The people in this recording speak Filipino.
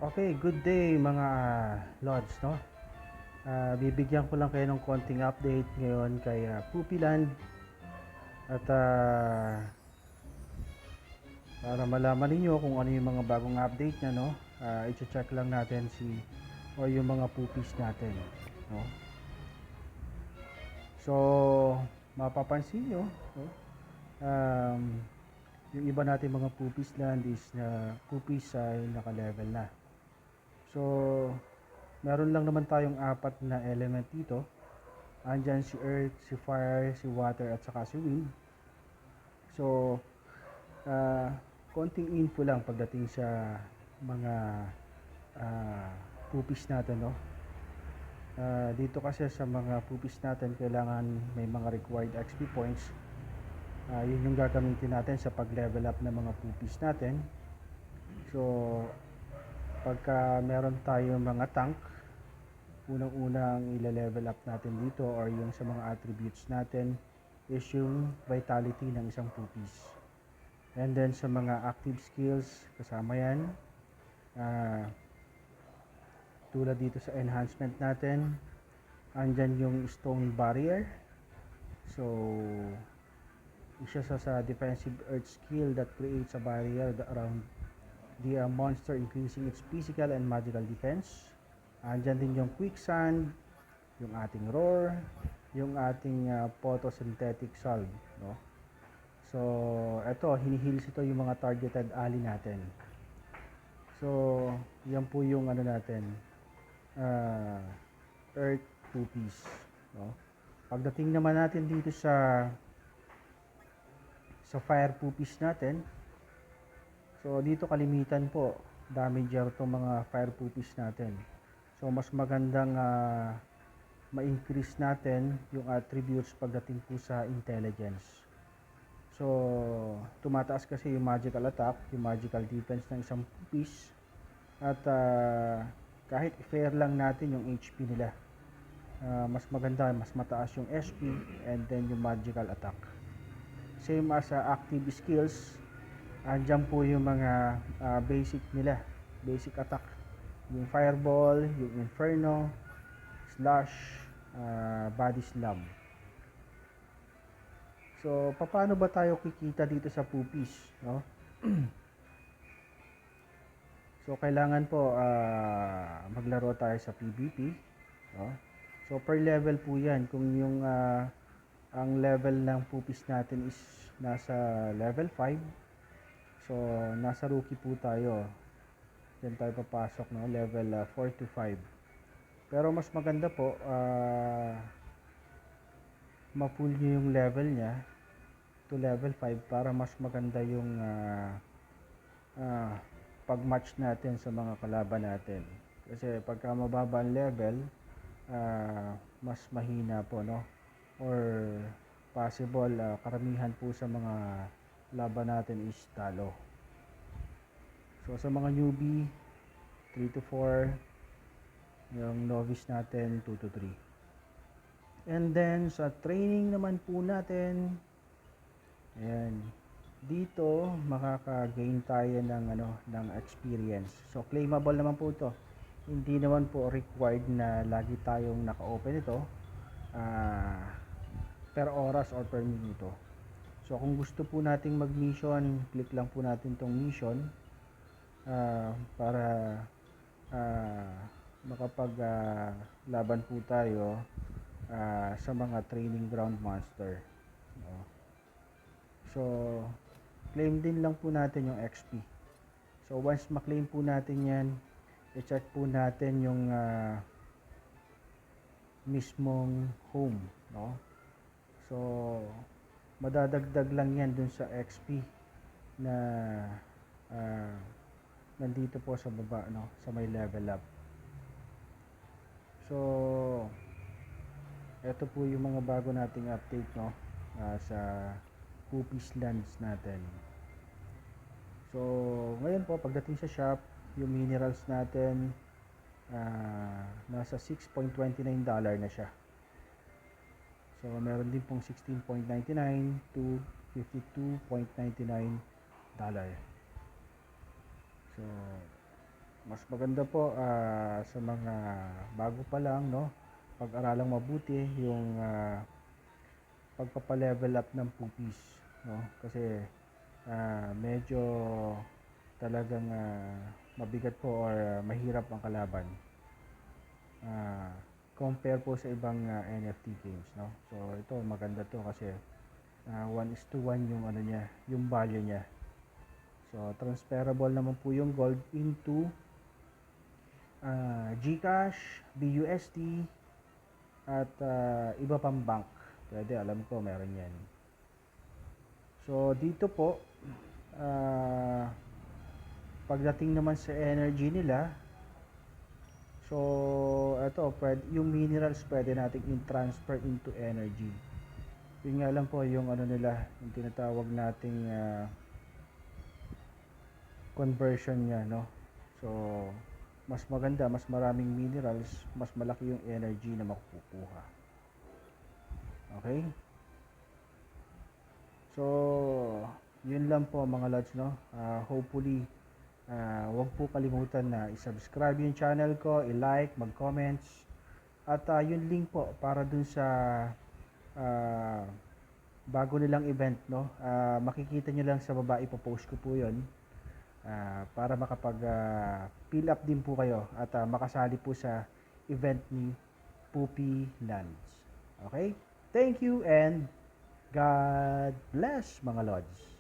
Okay, good day mga Lods, no? Bibigyan ko lang kayo ng konting update ngayon kay Pupiland at para malaman niyo kung ano yung mga bagong update niya, no? I-check lang natin o yung mga pupis natin, no? So, mapapansin niyo, no? Um, yung iba natin mga pupis land is na pupis ay naka-level na. So, meron lang naman tayong apat na element dito. Andyan si earth, si fire, si water at saka si wind. So, uh, konting info lang pagdating sa mga uh, pupis natin, no? Dito kasi sa mga pupis natin, kailangan may mga required XP points. Yun yung gagamitin natin sa pag-level up ng mga pupis natin. So, pagka meron tayong mga tank, unang-unang ile-level up natin dito or yung sa mga attributes natin is yung vitality ng isang pupis. And then sa mga active skills, kasama yan. Tulad dito sa enhancement natin, andyan yung stone barrier. So, isa sa defensive earth skill that creates a barrier around the monster, increasing its physical and magical defense. Andyan din yung quicksand, yung ating roar, yung ating photosynthetic salve, no? So, eto, hinihils ito yung mga targeted ally natin. So, yan po yung ano natin, earth pupis, no? Pagdating naman natin dito sa fire pupis natin, so dito kalimitan po, damager itong mga fire pupis natin. So, mas magandang ma-increase natin yung attributes pagdating po sa intelligence. So, tumataas kasi yung magical attack, yung magical defense ng isang pupis. At kahit fair lang natin yung HP nila, mas maganda, mas mataas yung SP and then yung magical attack. Same as active skills, andyan po yung mga basic nila, basic attack. Yung fireball, yung inferno, slash, body slam. So, paano ba tayo kikita dito sa pupis, no? So, kailangan po maglaro tayo sa PvP, no? So, per level po 'yan. Kung yung ang level ng pupis natin is nasa level 5, so nasa rookie po tayo. Diyan tayo papasok, no? Level 4 to 5. Pero mas maganda po ma-pull nyo yung level niya to level 5 para mas maganda yung pag-match natin sa mga kalaban natin. Kasi pagka mababa ang level, mas mahina po, no? Or possible, karamihan po sa mga laban natin is talo. So sa mga newbie, 3 to 4, yung novice natin 2 to 3. And then sa training naman po natin, ayan, dito makaka-gain tayo ng experience. So claimable naman po ito. Hindi naman po required na lagi tayong naka-open ito per oras or per minuto. So kung gusto po nating mag-mission, click lang po natin tong mission para makapag-laban po tayo sa mga training ground monster, no? So claim din lang po natin yung XP. So once ma-claim po natin yan, i-check po natin yung mismong home, no? So madadagdag lang yan dun sa XP na nandito po sa baba, no? Sa may level up. So ito po yung mga bago nating update, no? Sa pupis lands natin. So ngayon po pagdating sa shop, yung minerals natin nasa $6.29 na siya. So meron din pong 16.99 to $52.99. So mas maganda po sa mga bago pa lang, no? Pag-aralang mabuti yung pagpapa-level up ng pupis, no? Kasi medyo talagang mabigat po or mahirap ang kalaban. Ah, compare po sa ibang NFT games, no? So ito maganda to kasi 1:1 yung ano niya, yung value niya. So transferable naman po yung gold into GCash, BUSD, at iba pang bank. Pwede, alam ko meron yan. So dito po, ah, pagdating naman sa energy nila, so ito, yung minerals pwede nating in-transfer into energy. Yun nga lang po yung ano nila, yung tinatawag nating conversion niya, no? So mas maganda, mas maraming minerals, mas malaki yung energy na makukuha. Okay? So, yun lang po mga lods, no? Hopefully, huwag po kalimutan na i-subscribe yung channel ko, i-like, mag-comments, at yung link po para dun sa uh, bago nilang event, no? Makikita nyo lang sa baba, ipopost ko po yun para makapag fill up din po kayo at makasali po sa event ni Poopy Lands. Okay? Thank you and God bless mga lods.